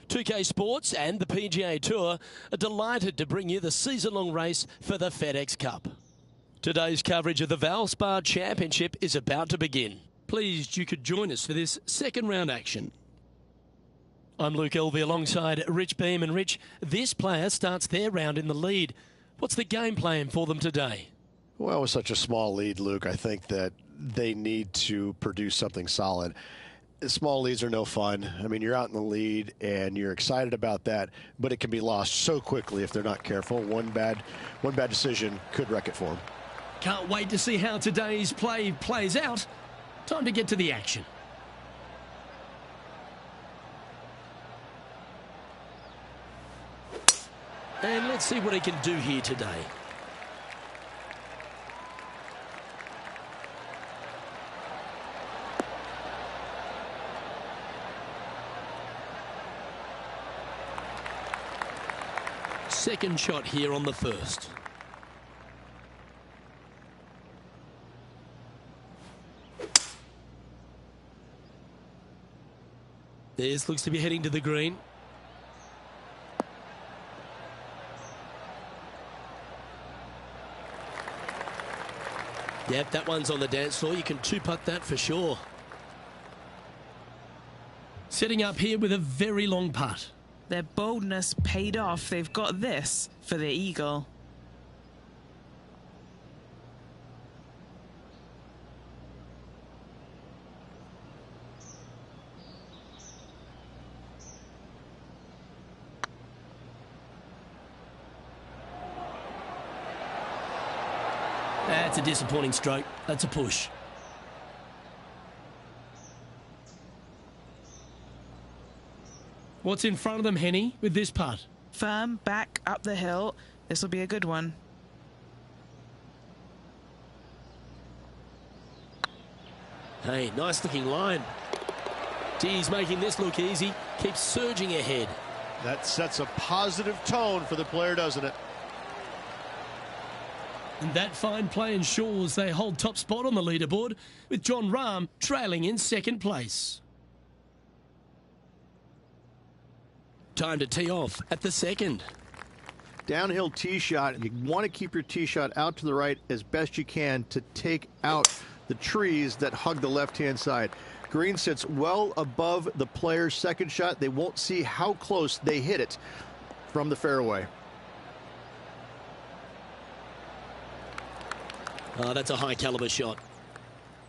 2K Sports and the PGA Tour are delighted to bring you the season-long race for the FedEx Cup. Today's coverage of the Valspar Championship is about to begin. Pleased you could join us for this second round action. I'm Luke Elvey alongside Rich Beam. And Rich, this player starts their round in the lead. What's the game plan for them today? Well, with such a small lead, Luke, I think that they need to produce something solid. Small leads are no fun. I mean, you're out in the lead and you're excited about that, but it can be lost so quickly if they're not careful. One bad decision could wreck it for them. Can't wait to see how today's play plays out. Time to get to the action. And let's see what he can do here today. Second shot here on the first. This looks to be heading to the green. Yep, that one's on the dance floor. You can two-putt that for sure. Setting up here with a very long putt. Their boldness paid off. They've got this for the eagle. That's a disappointing stroke. That's a push. What's in front of them, Henny, with this putt? Firm, back, up the hill. This will be a good one. Hey, nice looking line. Geez, making this look easy. Keeps surging ahead. That sets a positive tone for the player, doesn't it? And that fine play ensures they hold top spot on the leaderboard, with Jon Rahm trailing in second place. Time to tee off at the second. Downhill tee shot. You want to keep your tee shot out to the right as best you can to take out the trees that hug the left-hand side. Green sits well above the player's second shot. They won't see how close they hit it from the fairway. Oh, that's a high caliber shot.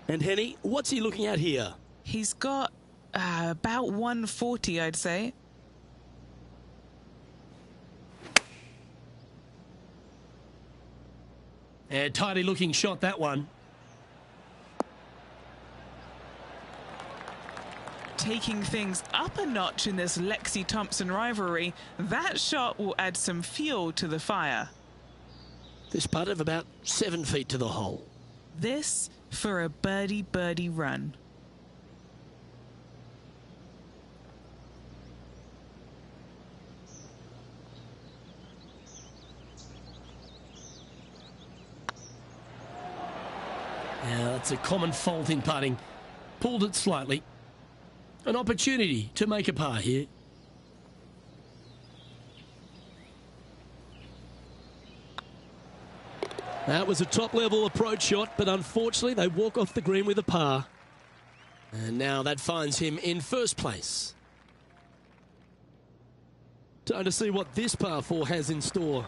And Henny, what's he looking at here? He's got about 140, I'd say. And tidy looking shot, that one. Taking things up a notch in this Lexi Thompson rivalry, that shot will add some fuel to the fire. This putt of about 7 feet to the hole. This for a birdie run. Yeah, that's a common fault in putting. Pulled it slightly. An opportunity to make a par here. That was a top-level approach shot, but unfortunately they walk off the green with a par. And now that finds him in first place. Time to see what this par 4 has in store.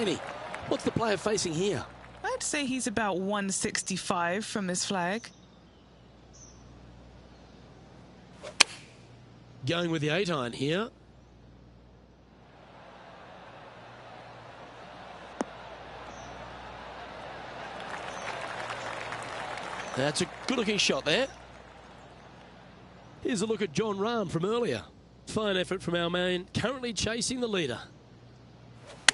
Penny, what's the player facing here? I'd say he's about 165 from this flag. Going with the 8-iron here. That's a good-looking shot there. Here's a look at Jon Rahm from earlier. Fine effort from our man, currently chasing the leader.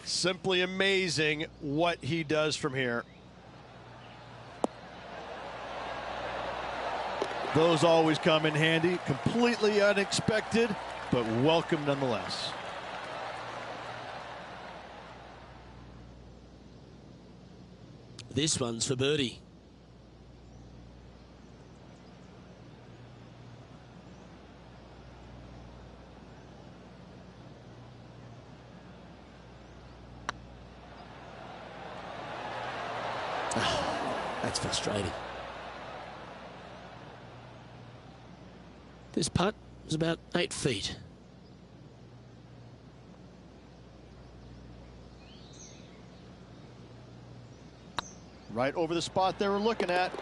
Simply amazing what he does from here. Those always come in handy. Completely unexpected, but welcome nonetheless. This one's for birdie. That's frustrating. This putt is about 8 feet. Right over the spot they were looking at.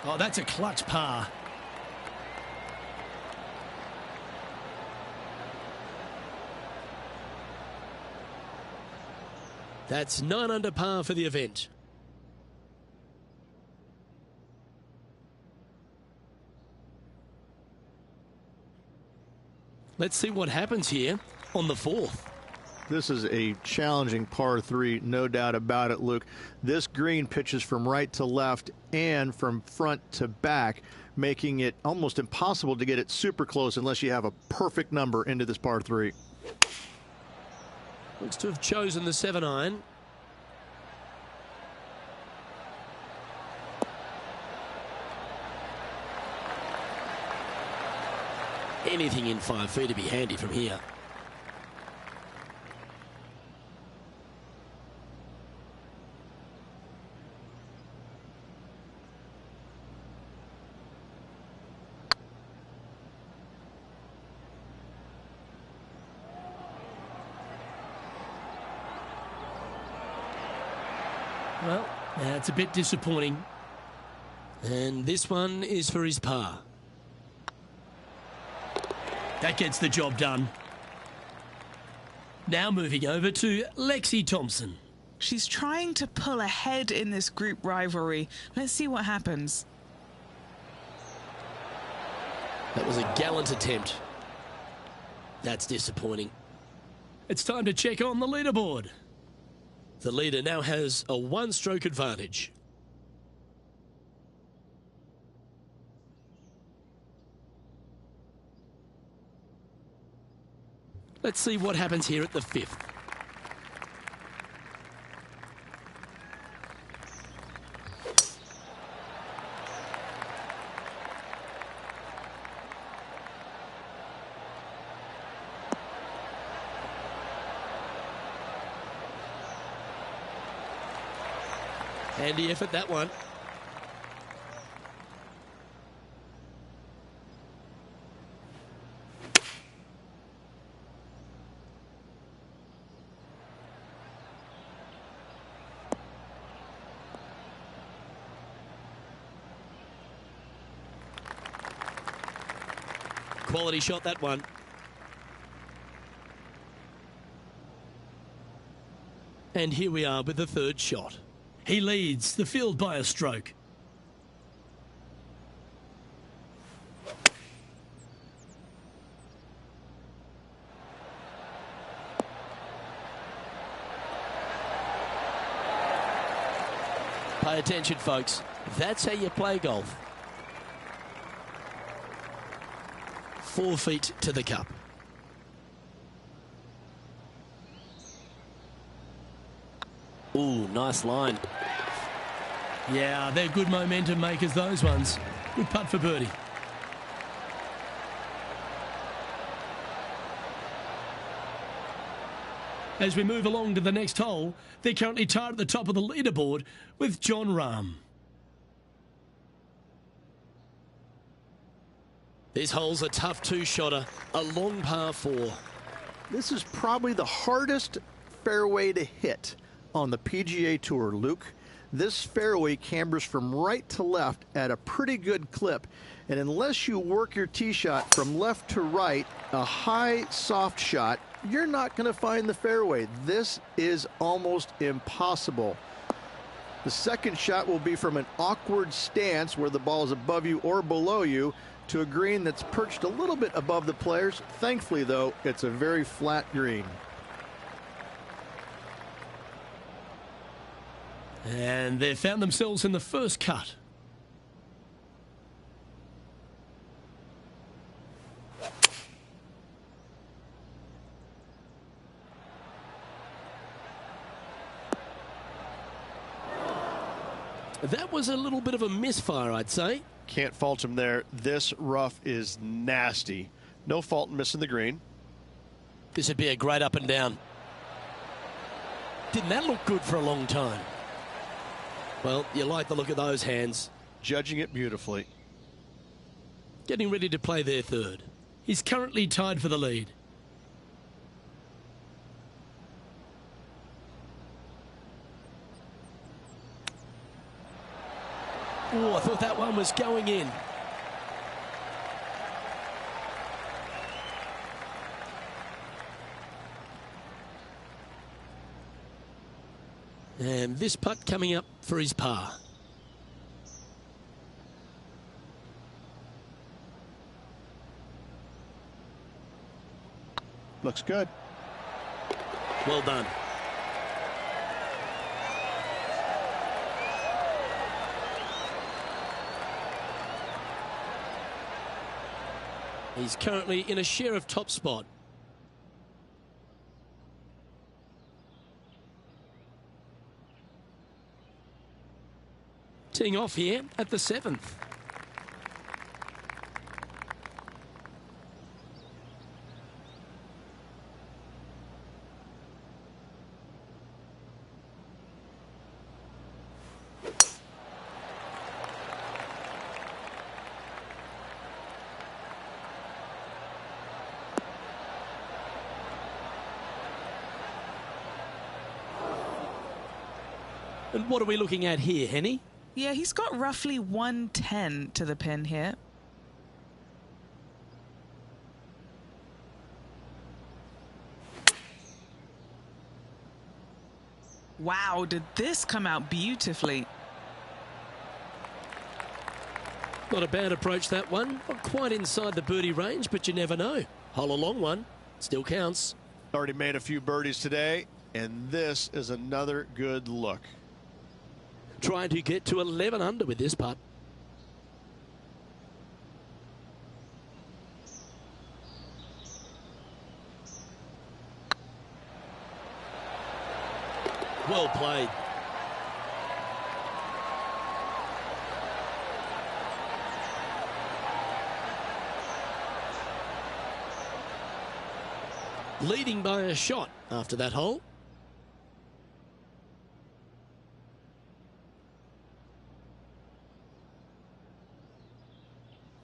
Oh, that's a clutch par. That's 9 under par for the event. Let's see what happens here on the 4th. This is a challenging par 3, no doubt about it, Luke. This green pitches from right to left and from front to back, making it almost impossible to get it super close unless you have a perfect number into this par 3. Looks to have chosen the 7-iron. Anything in 5 feet to be handy from here. Well, that's a bit disappointing. And this one is for his par. That gets the job done. Now moving over to Lexi Thompson. She's trying to pull ahead in this group rivalry. Let's see what happens. That was a gallant attempt. That's disappointing. It's time to check on the leaderboard. The leader now has a 1-stroke advantage. Let's see what happens here at the 5th. Handy effort, that one. Quality shot, that one. And here we are with the 3rd shot. He leads the field by a stroke. Pay attention, folks. That's how you play golf. 4 feet to the cup. Ooh, nice line. Yeah, they're good momentum makers, those ones. Good putt for birdie. As we move along to the next hole, they're currently tied at the top of the leaderboard with Jon Rahm. This hole's a tough 2-shotter, a long par 4. This is probably the hardest fairway to hit on the PGA Tour, Luke. This fairway cambers from right to left at a pretty good clip. And unless you work your tee shot from left to right, a high, soft shot, you're not going to find the fairway. This is almost impossible. The second shot will be from an awkward stance where the ball is above you or below you to a green that's perched a little bit above the players. Thankfully, though, it's a very flat green. And they've found themselves in the first cut. That was a little bit of a misfire, I'd say. Can't fault him there. This rough is nasty. No fault in missing the green. This would be a great up and down. Didn't that look good for a long time? Well, you like the look of those hands. Judging it beautifully. Getting ready to play their third. He's currently tied for the lead. Oh, I thought that one was going in. And this putt coming up for his par. Looks good. Well done. He's currently in a share of top spot. Teeing off here at the 7th. And what are we looking at here, Henny? Yeah, he's got roughly 110 to the pin here. Wow, did this come out beautifully? Not a bad approach, that one. Not quite inside the birdie range, but you never know. Hole a long one. Still counts. Already made a few birdies today, and this is another good look. Trying to get to 11 under with this putt. Well played. Leading by a shot after that hole.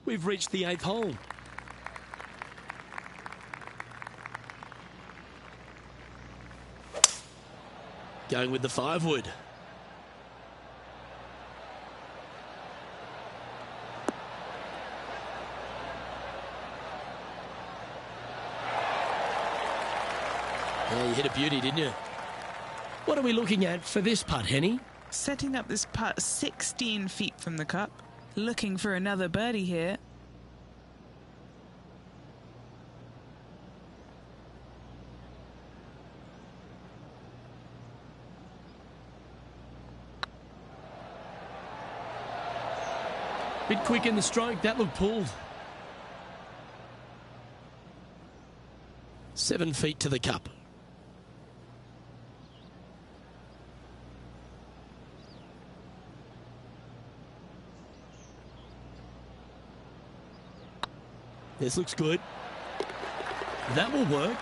We've reached the 8th hole. Going with the 5-wood. Yeah, you hit a beauty, didn't you? What are we looking at for this putt, Henny? Setting up this putt 16 feet from the cup. Looking for another birdie here. Bit quick in the stroke, that looked pulled. 7 feet to the cup. This looks good. That will work.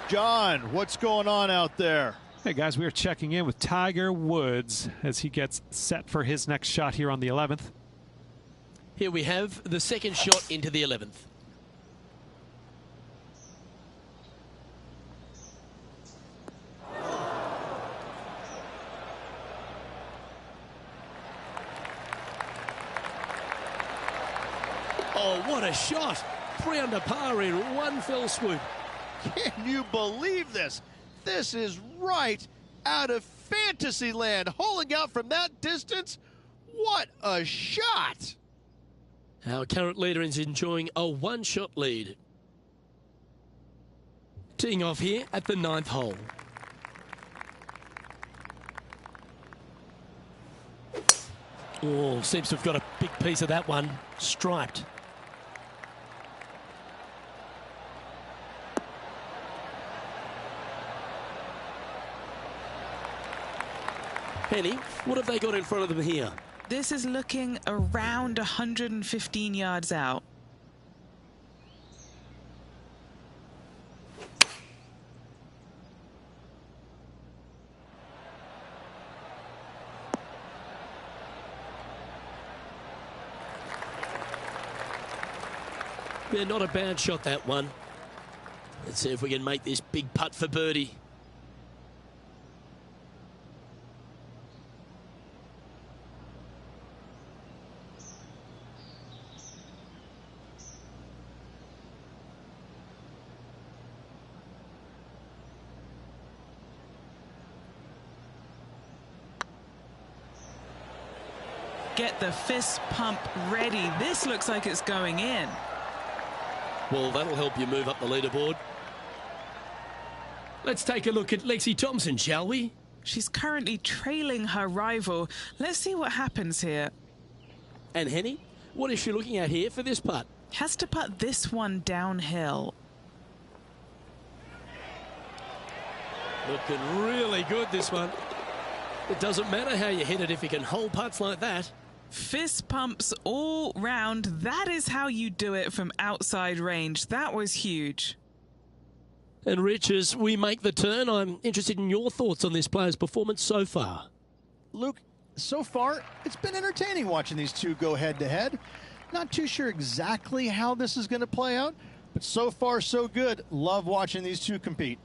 John, what's going on out there? Hey guys, we are checking in with Tiger Woods as he gets set for his next shot here on the 11th. Here we have the second shot into the 11th. Oh, what a shot. 3 under par in one fell swoop. Can you believe this? This is right out of fantasy land. Holing out from that distance. What a shot! Our current leader is enjoying a one-shot lead. Teeing off here at the 9th hole. Oh, seems to have got a big piece of that one. Striped. Penny, what have they got in front of them here? This is looking around 115 yards out. Yeah, not a bad shot, that one. Let's see if we can make this big putt for birdie. Get the fist pump ready. This looks like it's going in. Well, that'll help you move up the leaderboard. Let's take a look at Lexi Thompson, shall we? She's currently trailing her rival. Let's see what happens here. And Henny, what is she looking at here for this putt? Has to putt this one downhill. Looking really good, this one. It doesn't matter how you hit it if you can hold putts like that. Fist pumps all round. That is how you do it from outside range. That was huge. And Rich, as we make the turn, I'm interested in your thoughts on this player's performance so far. Luke, so far, it's been entertaining watching these two go head-to-head. Not too sure exactly how this is going to play out, but so far, so good. Love watching these two compete.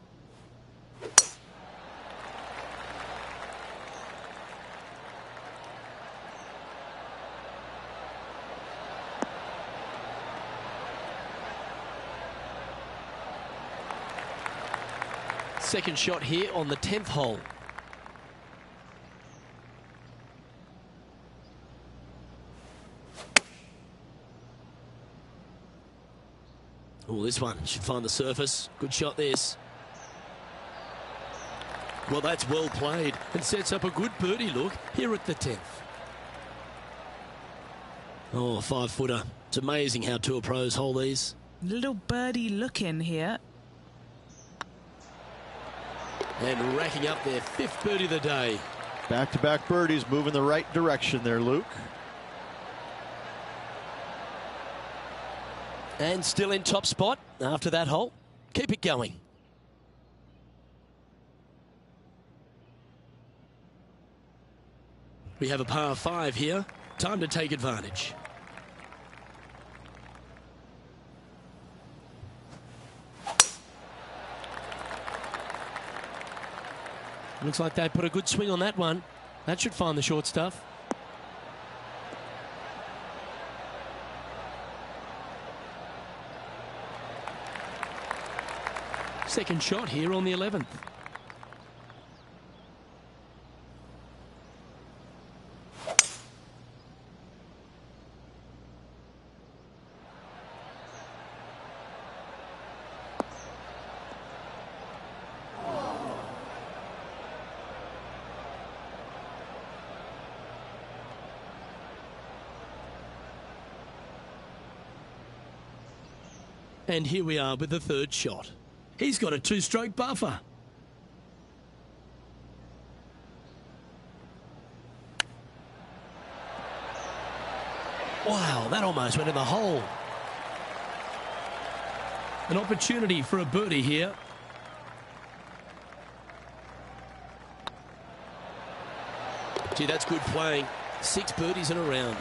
Second shot here on the 10th hole. Oh, this one should find the surface. Good shot, this. Well, that's well played and sets up a good birdie look here at the 10th. Oh, 5-footer. It's amazing how tour pros hold these. Little birdie look in here. And racking up their 5th birdie of the day. Back-to-back birdies, moving the right direction there, Luke. And still in top spot after that hole. Keep it going. We have a par 5 here. Time to take advantage. Looks like they put a good swing on that one. That should find the short stuff. Second shot here on the 11th. And here we are with the third shot. He's got a 2-stroke buffer. Wow, that almost went in the hole. An opportunity for a birdie here. Gee, that's good playing. 6 birdies in a round.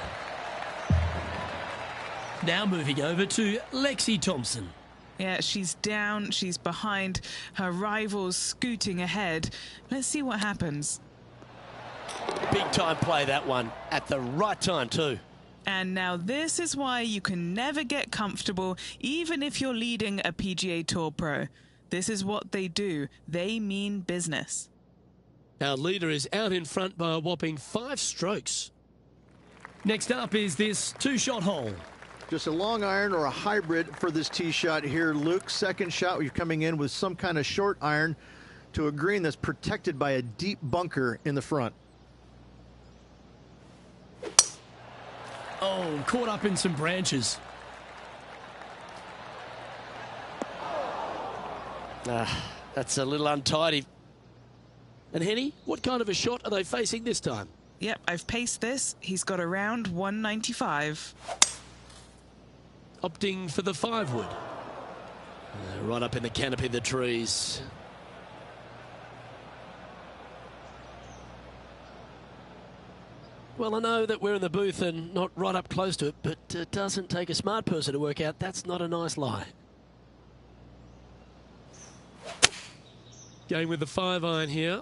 Now moving over to Lexi Thompson. Yeah, she's down, she's behind, her rival's scooting ahead. Let's see what happens. Big time play, that one, at the right time too. And now this is why you can never get comfortable, even if you're leading a PGA Tour pro. This is what they do. They mean business. Our leader is out in front by a whopping 5 strokes. Next up is this 2-shot hole. Just a long iron or a hybrid for this tee shot here, Luke. Second shot, you're coming in with some kind of short iron to a green that's protected by a deep bunker in the front. Oh, caught up in some branches. That's a little untidy. And Henny, what kind of a shot are they facing this time? Yep, I've paced this. He's got around 195. Opting for the 5-wood. Right up in the canopy of the trees. Well, I know that we're in the booth and not right up close to it, but it doesn't take a smart person to work out that's not a nice lie. Going with the 5-iron here.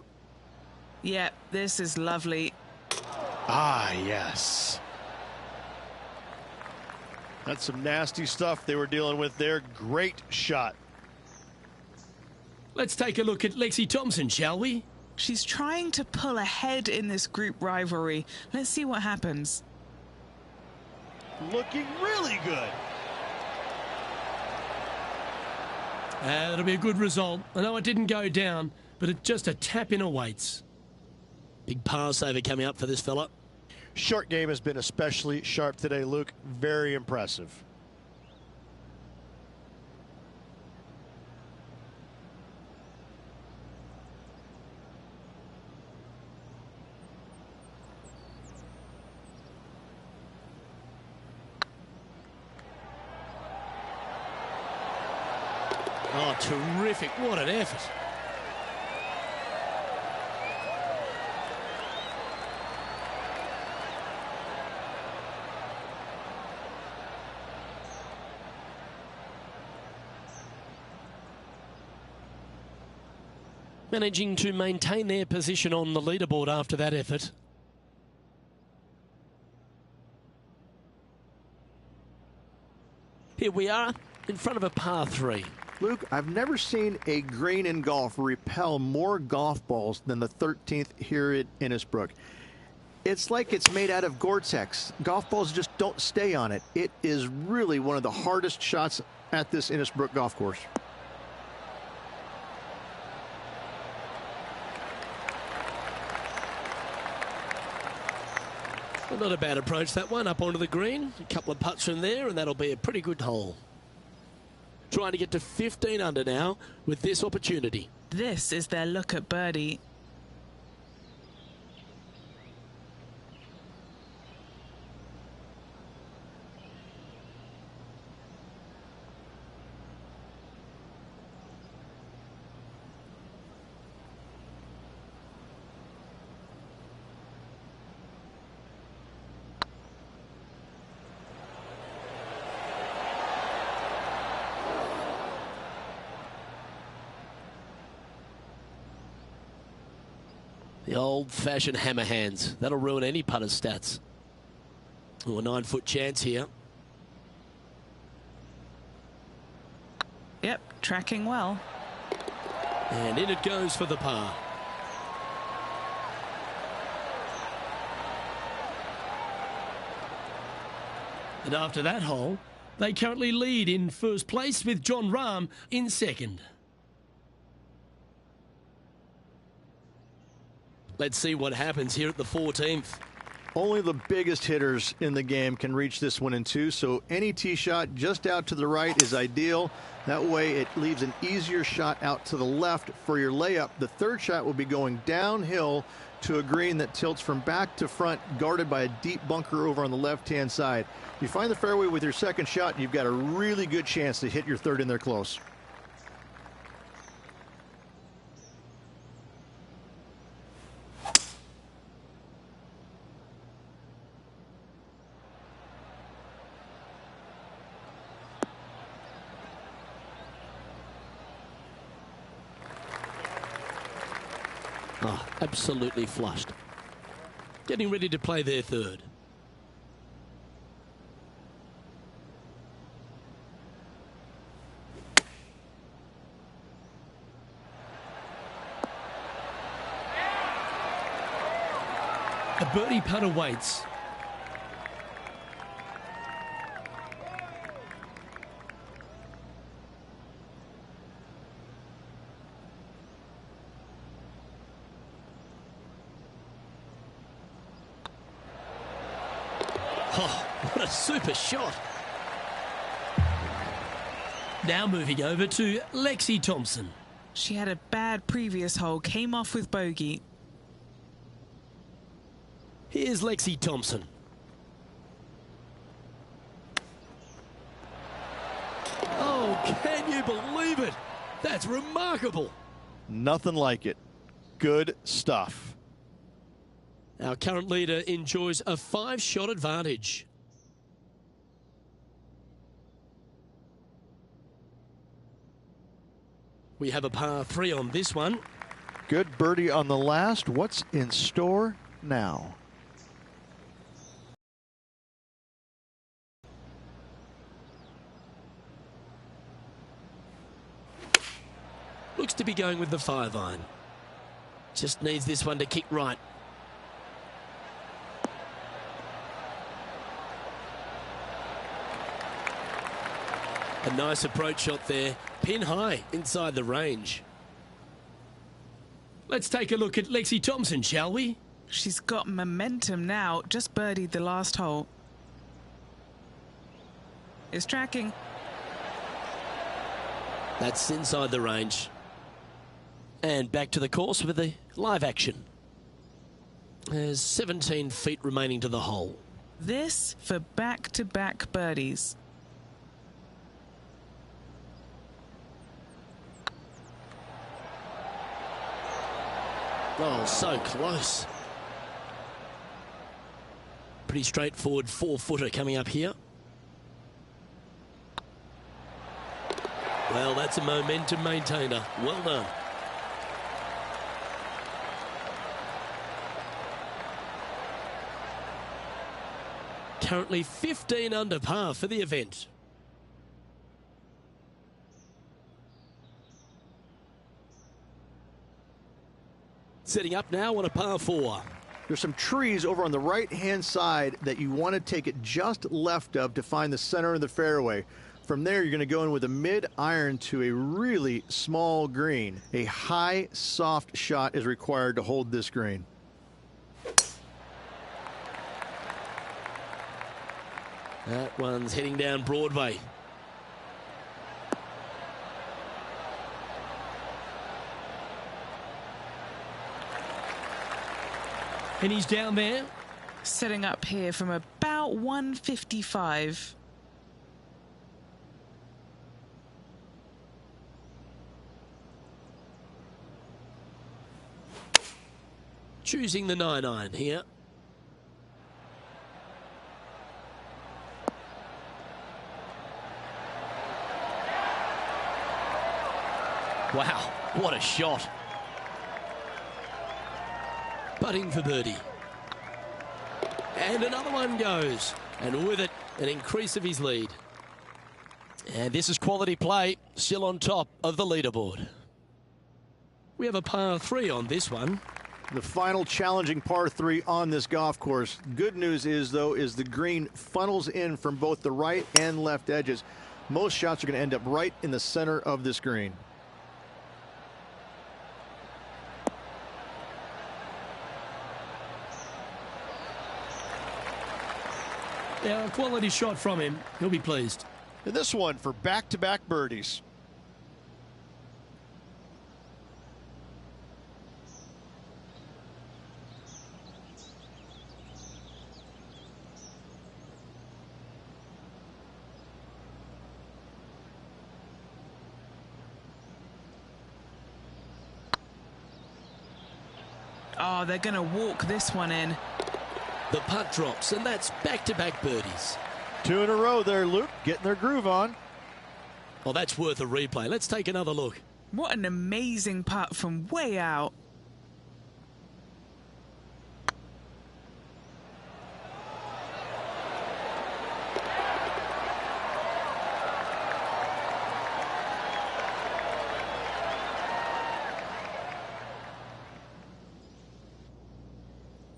Yep, this is lovely. Ah, yes. That's some nasty stuff they were dealing with there. Great shot. Let's take a look at Lexi Thompson, shall we? She's trying to pull ahead in this group rivalry. Let's see what happens. Looking really good. That'll be a good result. I know it didn't go down, but it's just a tap in awaits. Big par saver coming up for this fella. Short game has been especially sharp today, Luke. Very impressive. Oh, terrific. What an effort. Managing to maintain their position on the leaderboard after that effort. Here we are in front of a par 3. Luke, I've never seen a green in golf repel more golf balls than the 13th here at Innisbrook. It's like it's made out of Gore-Tex. Golf balls just don't stay on it. It is really one of the hardest shots at this Innisbrook golf course. Well, not a bad approach, that one, up onto the green. A couple of putts from there, and that'll be a pretty good hole. Trying to get to 15 under now with this opportunity. This is their look at birdie. The old-fashioned hammer hands. That'll ruin any putter's stats. Oh, a 9-foot chance here. Yep, tracking well. And in it goes for the par. And after that hole, they currently lead in first place with John Rahm in second. Let's see what happens here at the 14th. Only the biggest hitters in the game can reach this one in 2, so any tee shot just out to the right is ideal. That way it leaves an easier shot out to the left for your layup. The third shot will be going downhill to a green that tilts from back to front, guarded by a deep bunker over on the left-hand side. If you find the fairway with your second shot, you've got a really good chance to hit your third in there close. Oh, absolutely flushed. Getting ready to play their third. A birdie putt awaits. Oh, what a super shot. Now moving over to Lexi Thompson. She had a bad previous hole, came off with bogey. Here's Lexi Thompson. Oh, can you believe it? That's remarkable. Nothing like it. Good stuff. Our current leader enjoys a 5-shot advantage. We have a par 3 on this one. Good birdie on the last. What's in store now? Looks to be going with the 5-iron. Just needs this one to kick right. A nice approach shot there. Pin high inside the range. Let's take a look at Lexi Thompson, shall we? She's got momentum now, just birdied the last hole. Is tracking. That's inside the range. And back to the course with the live action. There's 17 feet remaining to the hole. This for back-to-back birdies. Oh, so close. Pretty straightforward 4-footer coming up here. Well, that's a momentum maintainer. Well done. Currently 15 under par for the event. Setting up now on a par 4. There's some trees over on the right-hand side that you want to take it just left of to find the center of the fairway. From there, you're going to go in with a mid-iron to a really small green. A high, soft shot is required to hold this green. That one's heading down Broadway. And he's down there. Setting up here from about 155. Choosing the 9-iron here. Wow, what a shot. Putting for birdie. And another one goes. And with it, an increase of his lead. And this is quality play, still on top of the leaderboard. We have a par 3 on this one. The final challenging par 3 on this golf course. Good news is, though, is the green funnels in from both the right and left edges. Most shots are going to end up right in the center of this green. Yeah, a quality shot from him. He'll be pleased. And this one for back-to-back birdies. Oh, they're going to walk this one in. The putt drops, and that's back-to-back birdies. 2 in a row there, Luke, getting their groove on. Well, that's worth a replay. Let's take another look. What an amazing putt from way out.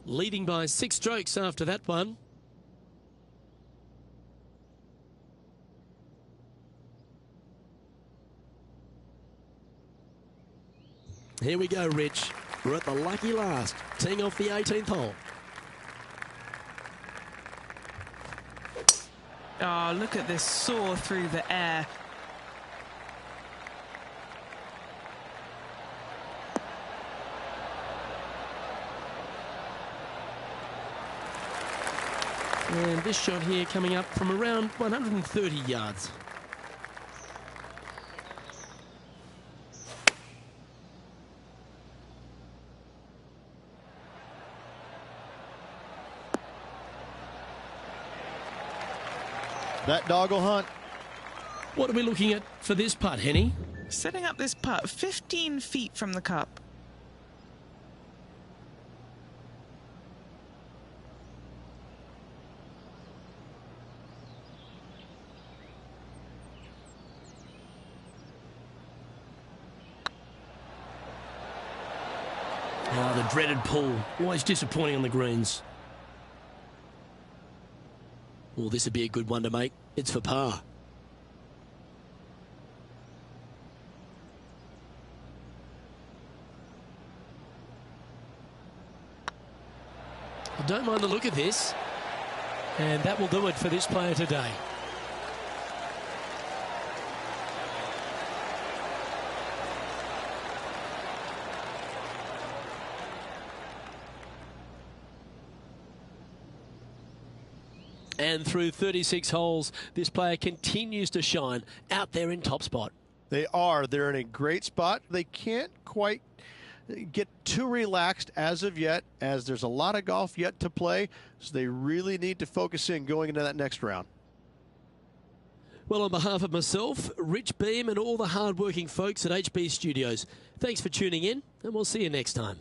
leading by 6 strokes after that one. Here we go, Rich. We're at the lucky last, teeing off the 18th hole. Oh, look at this soar through the air. And this shot here coming up from around 130 yards. That dog will hunt. What are we looking at for this putt, Henny? Setting up this putt 15 feet from the cup. Oh, the dreaded pull. Always disappointing on the greens. Oh, this would be a good one to make. It's for par. I don't mind the look of this. And that will do it for this player today. And through 36 holes, this player continues to shine out there in top spot. They are. They're in a great spot. They can't quite get too relaxed as of yet, as there's a lot of golf yet to play. So they really need to focus in going into that next round. Well, on behalf of myself, Rich Beam, and all the hard-working folks at HB Studios, thanks for tuning in, and we'll see you next time.